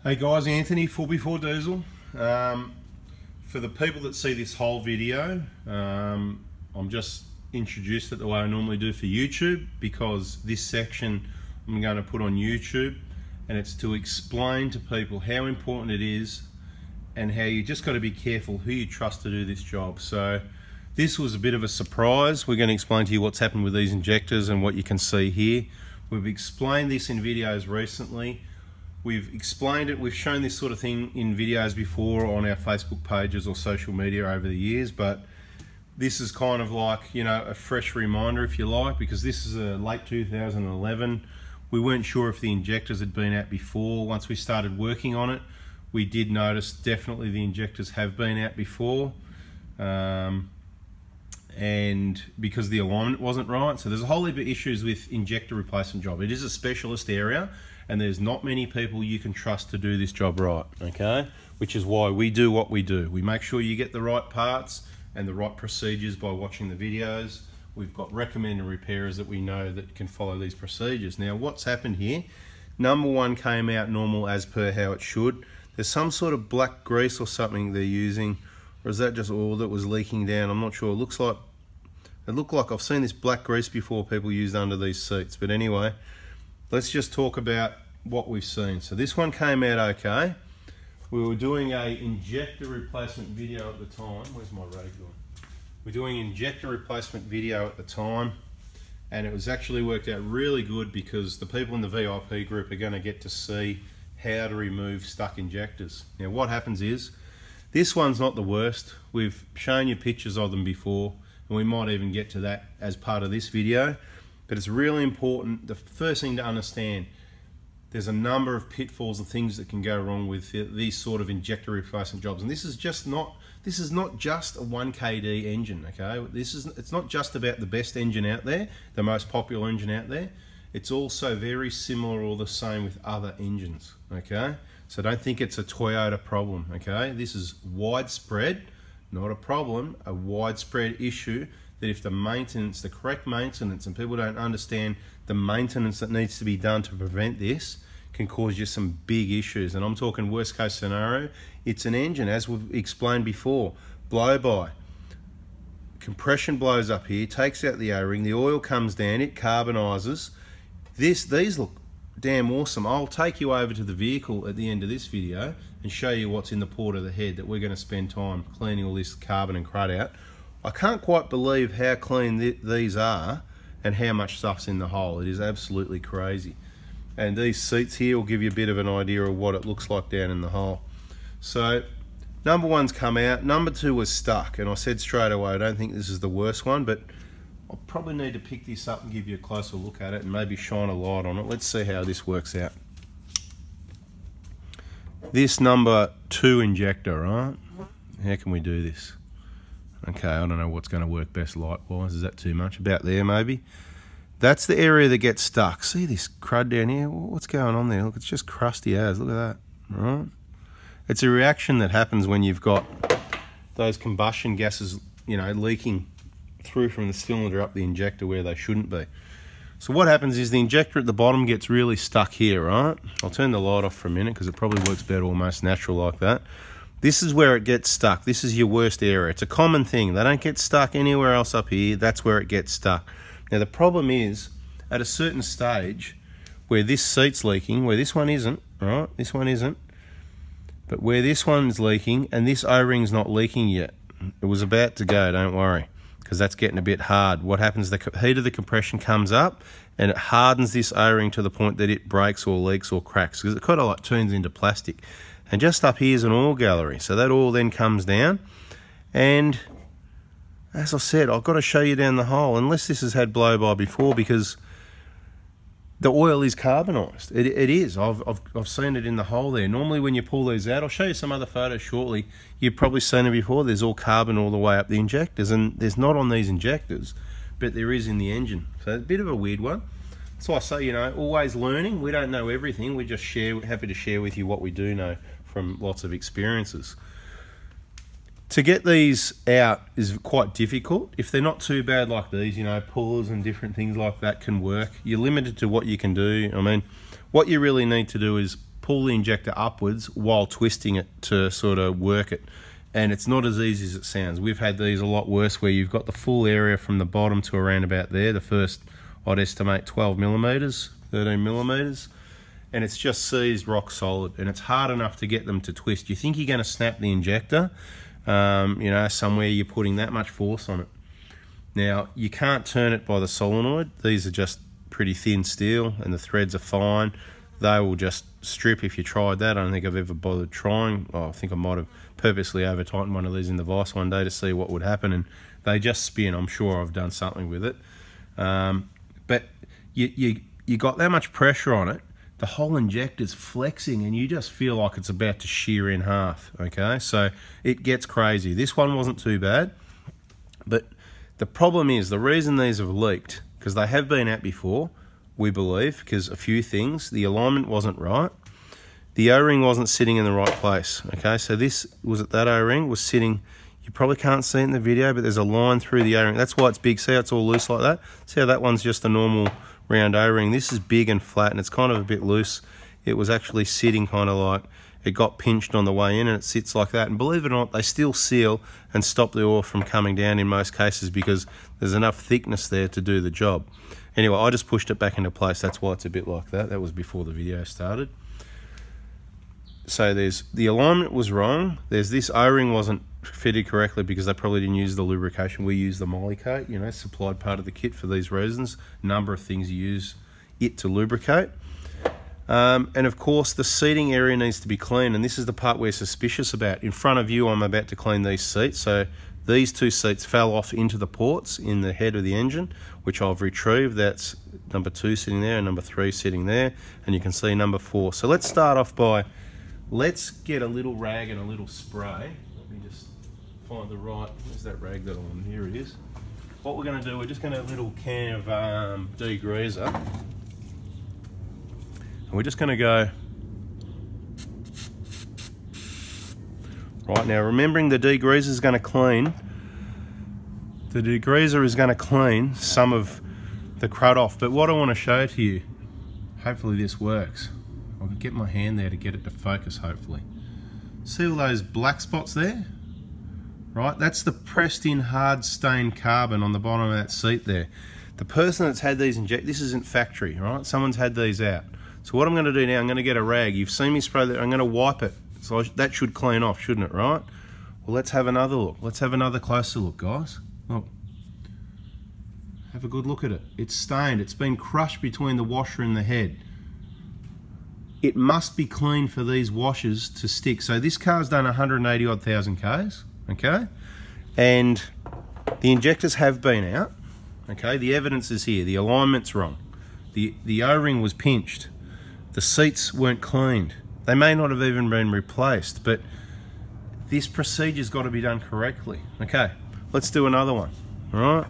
Hey guys, Anthony, 4x4 Diesel. For the people that see this whole video, I'm just introduced it the way I normally do for YouTube, because this section I'm going to put on YouTube, and it's to explain to people how important it is and how you just got to be careful who you trust to do this job. So this was a bit of a surprise. We're going to explain to you what's happened with these injectors and what you can see here. We've explained this in videos recently. We've explained it, we've shown this sort of thing in videos before on our Facebook pages or social media over the years, but this is kind of like, you know, a fresh reminder, if you like, because this is a late 2011. We weren't sure if the injectors had been out before. Once we started working on it, we did notice definitely the injectors have been out before, and because the alignment wasn't right. So there's a whole heap of issues with injector replacement job. It is a specialist area, and there's not many people you can trust to do this job right, okay? Which is why we do what we do. We make sure you get the right parts and the right procedures by watching the videos. We've got recommended repairers that we know that can follow these procedures. Now, what's happened here? Number one came out normal as per how it should. There's some sort of black grease or something they're using, or is that just oil that was leaking down? I'm not sure. It looked like I've seen this black grease before people used under these seats. But anyway, let's just talk about what we've seen. So this one came out okay. We were doing a injector replacement video at the time. Where's my rag going? We're doing injector replacement video at the time, and it was actually worked out really good because the people in the VIP group are going to get to see how to remove stuck injectors. Now what happens is, this one's not the worst. We've shown you pictures of them before, and we might even get to that as part of this video. But it's really important, the first thing to understand, there's a number of pitfalls and things that can go wrong with these sort of injector replacement jobs. And this is not just a 1KD engine, okay? It's not just about the best engine out there, the most popular engine out there. It's also very similar or the same with other engines, okay? So don't think it's a Toyota problem, okay? This is widespread, not a problem, a widespread issue that if the maintenance, the correct maintenance, and people don't understand the maintenance that needs to be done to prevent this, can cause you some big issues. And I'm talking worst case scenario, it's an engine, as we've explained before, blow by. Compression blows up here, takes out the O-ring, the oil comes down, it carbonizes. These look damn awesome. I'll take you over to the vehicle at the end of this video and show you what's in the port of the head that we're going to spend time cleaning all this carbon and crud out. I can't quite believe how clean these are and how much stuff's in the hole. It is absolutely crazy. And these seats here will give you a bit of an idea of what it looks like down in the hole. So number one's come out, number two was stuck, and I said straight away I don't think this is the worst one, but I'll probably need to pick this up and give you a closer look at it and maybe shine a light on it. Let's see how this works out. This number two injector, right? How can we do this? Okay, I don't know what's going to work best light-wise. Is that too much? About there, maybe? That's the area that gets stuck. See this crud down here? What's going on there? Look, it's just crusty as. Look at that, right? It's a reaction that happens when you've got those combustion gases, you know, leaking through from the cylinder up the injector where they shouldn't be. So what happens is the injector at the bottom gets really stuck here, right? I'll turn the light off for a minute because it probably works better almost natural like that. This is where it gets stuck. This is your worst area. It's a common thing. They don't get stuck anywhere else up here. That's where it gets stuck. Now the problem is, at a certain stage, where this seat's leaking, where this one isn't, right? This one isn't. But where this one's leaking, and this O-ring's not leaking yet. It was about to go, don't worry, because that's getting a bit hard. What happens, the heat of the compression comes up, and it hardens this O-ring to the point that it breaks or leaks or cracks, because it kind of like turns into plastic. And just up here is an oil gallery. So that oil then comes down. And as I said, I've got to show you down the hole, unless this has had blow-by before, because the oil is carbonized. It is. I've seen it in the hole there. Normally when you pull these out, I'll show you some other photos shortly. You've probably seen it before. There's all carbon all the way up the injectors. And there's not on these injectors, but there is in the engine. So it's a bit of a weird one. So I say, you know, always learning. We don't know everything. We just happy to share with you what we do know from lots of experiences. To get these out is quite difficult. If they're not too bad like these, you know, pullers and different things like that can work. You're limited to what you can do. I mean, what you really need to do is pull the injector upwards while twisting it to sort of work it. And it's not as easy as it sounds. We've had these a lot worse where you've got the full area from the bottom to around about there. The first, I'd estimate 12 millimeters, 13 millimeters. And it's just seized rock solid. And it's hard enough to get them to twist. You think you're going to snap the injector, you know, somewhere you're putting that much force on it. Now, you can't turn it by the solenoid. These are just pretty thin steel and the threads are fine. They will just strip if you tried that. I don't think I've ever bothered trying. Oh, I think I might have purposely over tightened one of these in the vise one day to see what would happen, and they just spin. I'm sure I've done something with it. But you got that much pressure on it, the whole injector's flexing and you just feel like it's about to shear in half, okay? So it gets crazy. This one wasn't too bad, but the problem is the reason these have leaked, because they have been out before, we believe, because a few things. The alignment wasn't right. The O-ring wasn't sitting in the right place, okay? So this, was it that O-ring was sitting, you probably can't see it in the video, but there's a line through the O-ring. That's why it's big. See how it's all loose like that? See how that one's just a normal round O-ring? This is big and flat and it's kind of a bit loose. It was actually sitting kind of like, it got pinched on the way in and it sits like that. And believe it or not, they still seal and stop the oil from coming down in most cases because there's enough thickness there to do the job. Anyway, I just pushed it back into place. That's why it's a bit like that. That was before the video started. So there's, the alignment was wrong. There's this O-ring wasn't fitted correctly because they probably didn't use the lubrication. We use the Molykote, you know, supplied part of the kit for these reasons. Number of things you use it to lubricate. And of course the seating area needs to be clean, and this is the part we're suspicious about. In front of you, I'm about to clean these seats. So these two seats fell off into the ports in the head of the engine, which I've retrieved. That's number 2 sitting there and number 3 sitting there, and you can see number 4. So let's start off by, let's get a little rag and a little spray. Let me just find the right, where's that rag that I want? Here it is. What we're going to do, we're just going to have a little can of degreaser. And we're just going to go, right now, remembering the degreaser is going to clean, the degreaser is going to clean some of the crud off. But what I want to show to you, hopefully this works. I'll get my hand there to get it to focus, hopefully. See all those black spots there? Right, that's the pressed in hard stained carbon on the bottom of that seat there. The person that's had these injected, this isn't factory, right? Someone's had these out. So what I'm going to do now, I'm going to get a rag. You've seen me spray that, I'm going to wipe it. So that should clean off, shouldn't it, right? Well, let's have another look. Let's have another closer look, guys. Look. Have a good look at it. It's stained. It's been crushed between the washer and the head. It must be clean for these washers to stick. So this car's done 180 odd thousand Ks, okay? And the injectors have been out, okay? The evidence is here. The alignment's wrong. The O-ring was pinched. The seats weren't cleaned. They may not have even been replaced, but this procedure's got to be done correctly. Okay, let's do another one. All right,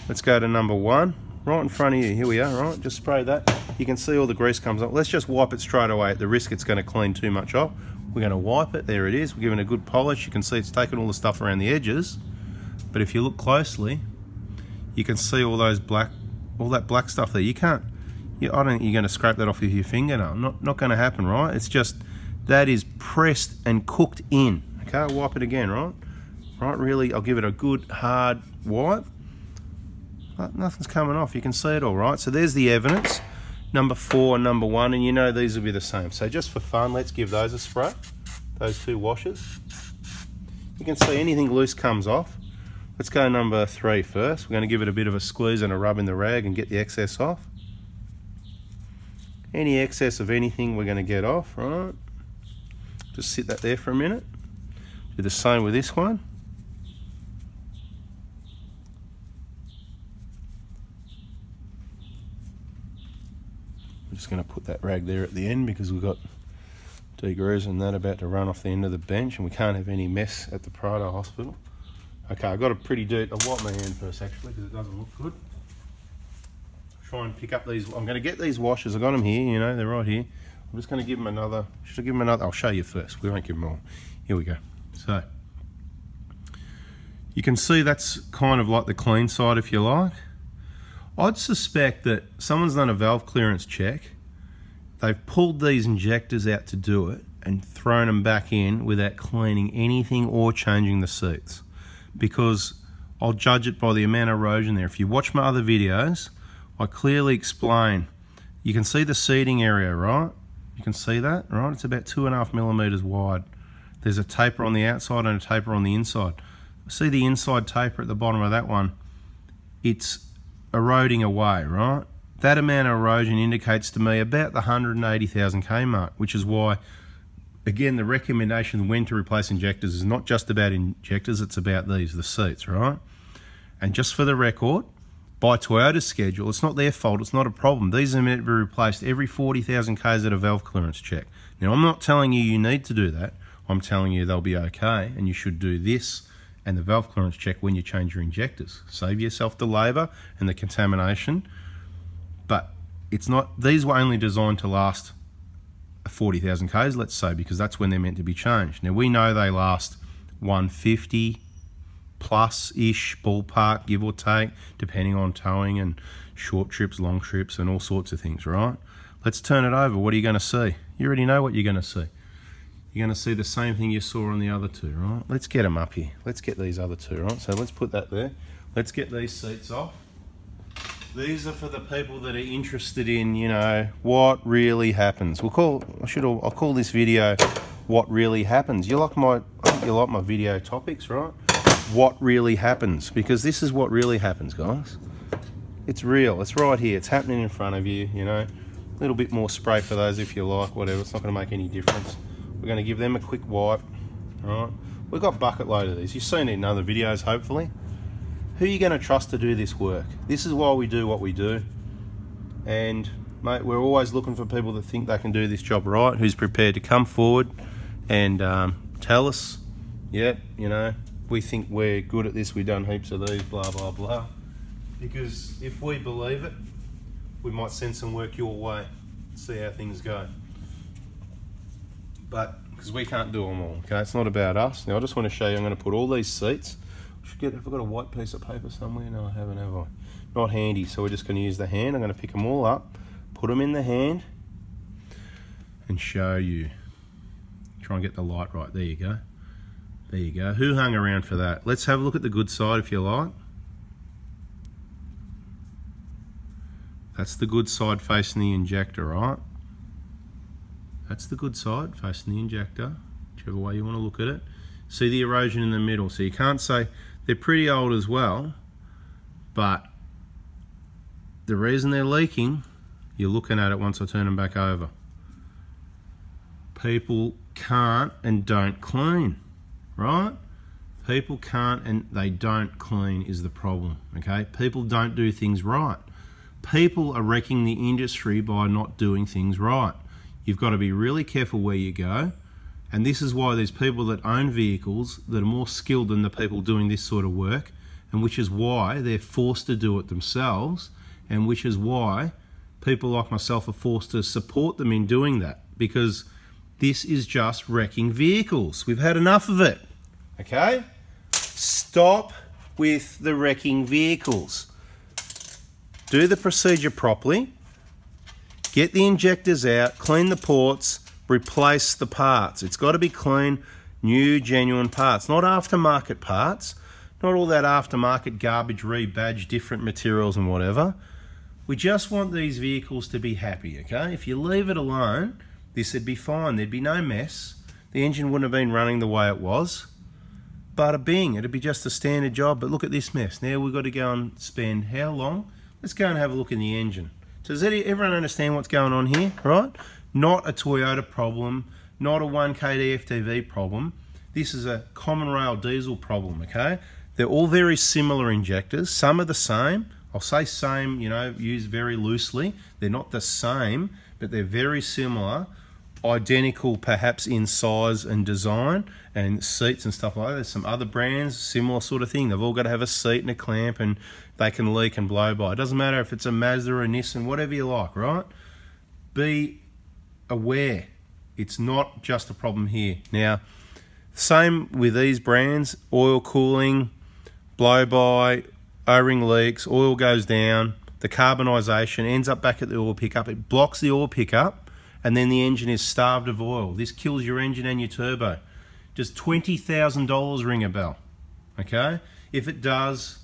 let's go to number 1, right in front of you. Here we are, right? Just spray that. You can see all the grease comes up. Let's just wipe it straight away at the risk it's going to clean too much off. We're going to wipe it. There it is. We're giving it a good polish. You can see it's taken all the stuff around the edges, but if you look closely, you can see all those black, all that black stuff there. You can't. I don't think you're going to scrape that off with your finger. No, not going to happen, right? It's just, that is pressed and cooked in. Okay, I'll wipe it again, right? Right, really, I'll give it a good hard wipe. But nothing's coming off. You can see it all, right? So there's the evidence. Number 4 and number 1, and you know these will be the same. So just for fun, let's give those a spray. Those 2 washers. You can see anything loose comes off. Let's go number 3 first. We're going to give it a bit of a squeeze and a rub in the rag and get the excess off. Any excess of anything we're going to get off, right? Just sit that there for a minute. Do the same with this one. I'm just going to put that rag there at the end because we've got degreaser and that about to run off the end of the bench and we can't have any mess at the Prado hospital. Okay, I've got a pretty dirty, I'll wipe my hand first actually because it doesn't look good. Try and pick up these, I'm going to get these washers, I've got them here, you know, they're right here. I'm just going to give them another, should I give them another, I'll show you first, we won't give them all. Here we go. So, you can see that's kind of like the clean side if you like. I'd suspect that someone's done a valve clearance check, they've pulled these injectors out to do it and thrown them back in without cleaning anything or changing the seats. Because I'll judge it by the amount of erosion there. If you watch my other videos, I clearly explain. You can see the seating area, right? You can see that, right? It's about 2.5 millimeters wide. There's a taper on the outside and a taper on the inside. See the inside taper at the bottom of that one? It's eroding away, right? That amount of erosion indicates to me about the 180,000 K mark, which is why, again, the recommendation when to replace injectors is not just about injectors, it's about these, the seats, right? And just for the record, by Toyota's schedule, it's not their fault, it's not a problem. These are meant to be replaced every 40,000 Ks at a valve clearance check. Now, I'm not telling you need to do that. I'm telling you they'll be okay, and you should do this and the valve clearance check when you change your injectors. Save yourself the labour and the contamination, but it's not, these were only designed to last 40,000 Ks, let's say, because that's when they're meant to be changed. Now, we know they last 150 plus-ish, ballpark, give or take, depending on towing and short trips, long trips, and all sorts of things, right? Let's turn it over. What are you going to see? You already know what you're going to see. You're going to see the same thing you saw on the other two, right? Let's get them up here. Let's get these other two, right? So let's put that there. Let's get these seats off. These are for the people that are interested in, you know, what really happens. I'll call this video "What Really Happens." I think you like my video topics, right? What really happens? Because this is what really happens, guys. It's real. It's right here. It's happening in front of you. You know, a little bit more spray for those if you like. Whatever. It's not going to make any difference. We're going to give them a quick wipe. All right. We've got bucket load of these. You've seen it in other videos, hopefully. Who are you going to trust to do this work? This is why we do what we do. And, mate, we're always looking for people that think they can do this job right, who's prepared to come forward and tell us, yeah, you know, we think we're good at this, we've done heaps of these, blah, blah, blah. Because if we believe it, we might send some work your way, see how things go. But, because we can't do them all, okay? It's not about us. Now, I just want to show you, I'm going to put all these seats. Have I got a white piece of paper somewhere? No, I haven't, have I? Not handy, so we're just going to use the hand. I'm going to pick them all up, put them in the hand, and show you. Try and get the light right. There you go. There you go. Who hung around for that? Let's have a look at the good side if you like. That's the good side facing the injector, right? That's the good side facing the injector, whichever way you want to look at it. See the erosion in the middle. So you can't say, they're pretty old as well, but the reason they're leaking, you're looking at it once I turn them back over. People can't and don't clean, right? People can't and they don't clean is the problem, okay? People don't do things right. People are wrecking the industry by not doing things right. You've got to be really careful where you go. And this is why there's people that own vehicles that are more skilled than the people doing this sort of work, and which is why they're forced to do it themselves, and which is why people like myself are forced to support them in doing that, because this is just wrecking vehicles. We've had enough of it, okay? Stop with the wrecking vehicles. Do the procedure properly. Get the injectors out, clean the ports, replace the parts. It's got to be clean, new, genuine parts, not aftermarket parts, not all that aftermarket garbage, rebadge, different materials and whatever. We just want these vehicles to be happy, okay? If you leave it alone, this would be fine. There'd be no mess. The engine wouldn't have been running the way it was. Bada bing, it'd be just a standard job. But look at this mess. Now we've got to go and spend how long? Let's go and have a look in the engine. So does everyone understand what's going on here, right? Not a Toyota problem, not a 1K FTV problem. This is a common rail diesel problem, okay? They're all very similar injectors. Some are the same. I'll say same, you know, used very loosely. They're not the same, but they're very similar. Identical perhaps in size and design and seats and stuff like that. There's some other brands, similar sort of thing. They've all got to have a seat and a clamp and they can leak and blow by. It doesn't matter if it's a Mazda or a Nissan, whatever you like, right? Be aware. It's not just a problem here. Now, same with these brands, oil cooling, blow by, O-ring leaks, oil goes down, the carbonisation ends up back at the oil pickup. It blocks the oil pickup and then the engine is starved of oil. This kills your engine and your turbo. Does $20,000 ring a bell? Okay? If it does,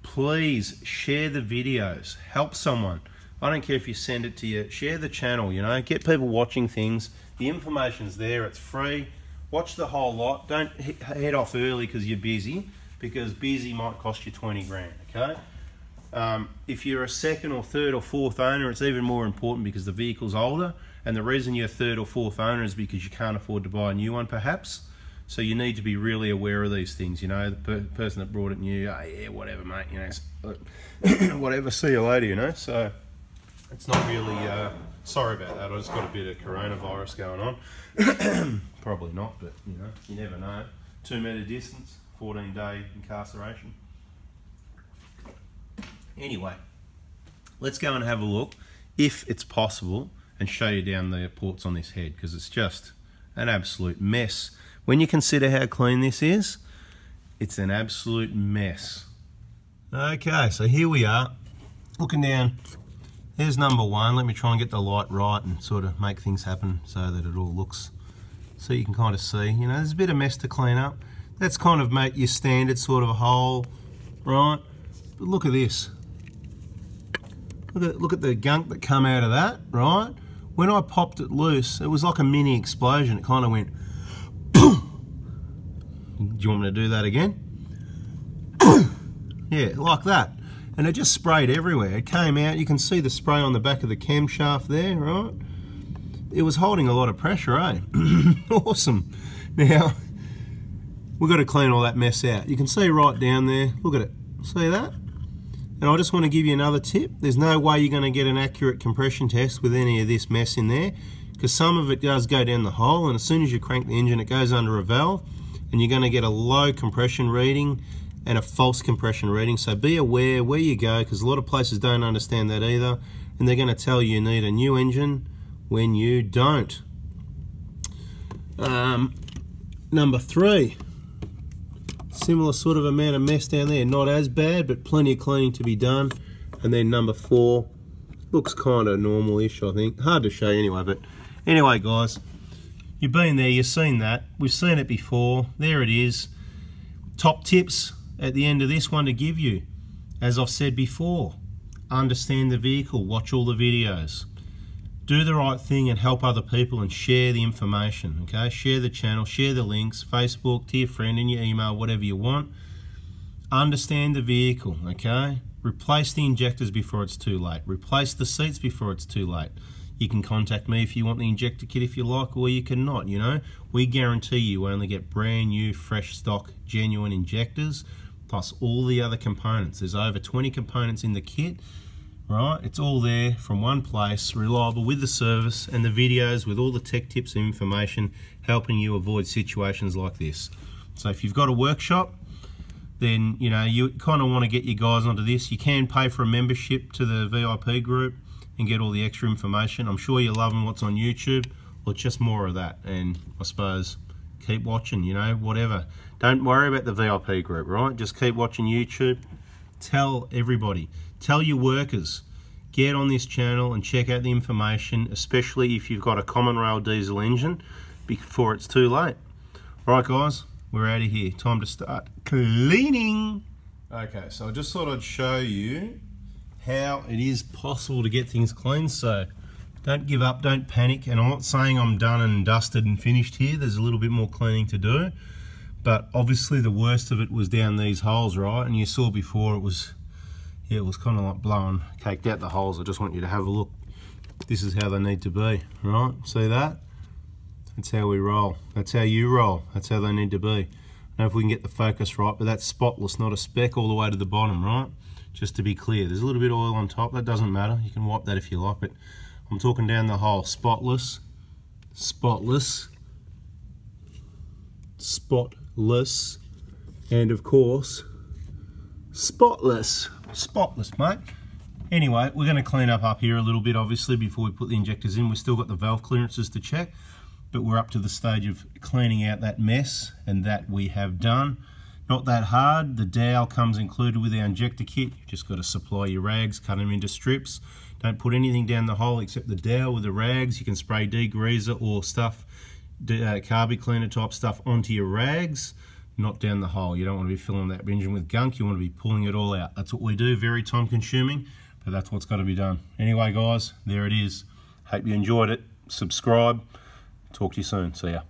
please share the videos. Help someone. I don't care if you send it to you. Share the channel, you know. Get people watching things. The information's there. It's free. Watch the whole lot. Don't head off early because you're busy, because busy might cost you 20 grand, okay? If you're a second or third or fourth owner, it's even more important because the vehicle's older, and the reason you're third or fourth owner is because you can't afford to buy a new one, perhaps. So you need to be really aware of these things, you know. The person that brought it new, oh yeah, whatever, mate, you know, whatever, see you later, you know. So it's not really, sorry about that, I just got a bit of coronavirus going on. Probably not, but you know, you never know. 2 metre distance, 14-day incarceration. Anyway, let's go and have a look, if it's possible, and show you down the ports on this head, because it's just an absolute mess. When you consider how clean this is, it's an absolute mess. Okay, so here we are, looking down. Here's number one. Let me try and get the light right and sort of make things happen so that it all looks, so you can kind of see, you know, there's a bit of mess to clean up. That's kind of make your standard sort of a hole, right? But look at this. Look at the gunk that come out of that, right? When I popped it loose, it was like a mini explosion. It kind of went, do you want me to do that again? Yeah, like that. And it just sprayed everywhere. It came out, you can see the spray on the back of the camshaft there, right? It was holding a lot of pressure, eh? Awesome. Now, we've got to clean all that mess out. You can see right down there, look at it, see that? And I just want to give you another tip. There's no way you're going to get an accurate compression test with any of this mess in there, because some of it does go down the hole, and as soon as you crank the engine, it goes under a valve, and you're going to get a low compression reading and a false compression reading. So be aware where you go, because a lot of places don't understand that either, and they're going to tell you need a new engine when you don't. Number three, similar sort of amount of mess down there, not as bad, but plenty of cleaning to be done. And then number four, looks kind of normal-ish, I think. Hard to show anyway, but anyway, guys, you've been there, you've seen that. We've seen it before. There it is. Top tips at the end of this one to give you. As I've said before, understand the vehicle, watch all the videos. Do the right thing and help other people and share the information, okay? Share the channel, share the links, Facebook, to your friend, in your email, whatever you want. Understand the vehicle, okay? Replace the injectors before it's too late. Replace the seats before it's too late. You can contact me if you want the injector kit if you like, or you cannot, you know? We guarantee you only get brand new, fresh stock, genuine injectors, plus all the other components. There's over 20 components in the kit. Right, it's all there from one place, reliable, with the service and the videos with all the tech tips and information helping you avoid situations like this. So if you've got a workshop, then you know you kind of want to get your guys onto this. You can pay for a membership to the VIP group and get all the extra information. I'm sure you're loving what's on YouTube. Well, it's just more of that, and I suppose keep watching, you know, whatever. Don't worry about the VIP group, right? Just keep watching YouTube. Tell everybody. Tell your workers, get on this channel and check out the information, especially if you've got a common rail diesel engine, before it's too late. Alright guys, we're out of here. Time to start cleaning. Okay, so I just thought I'd show you how it is possible to get things clean. So don't give up, don't panic. And I'm not saying I'm done and dusted and finished here. There's a little bit more cleaning to do. But obviously the worst of it was down these holes, right? And you saw before it was kind of like blowing, caked out the holes. I just want you to have a look. This is how they need to be, right? See that? That's how we roll. That's how you roll. That's how they need to be. I don't know if we can get the focus right, but that's spotless, not a speck all the way to the bottom, right? Just to be clear. There's a little bit of oil on top. That doesn't matter. You can wipe that if you like, but I'm talking down the hole. Spotless, spotless, spotless, and of course, spotless. Spotless, mate. Anyway, we're going to clean up here a little bit, obviously, before we put the injectors in. We've still got the valve clearances to check, but we're up to the stage of cleaning out that mess, and that we have done. Not that hard. The dowel comes included with our injector kit. You've just got to supply your rags, cut them into strips. Don't put anything down the hole except the dowel with the rags. You can spray degreaser or stuff, carby cleaner type stuff onto your rags, not down the hole. You don't want to be filling that engine with gunk. You want to be pulling it all out. That's what we do. Very time consuming, but that's what's got to be done. Anyway guys, there it is. Hope you enjoyed it. Subscribe. Talk to you soon. See ya.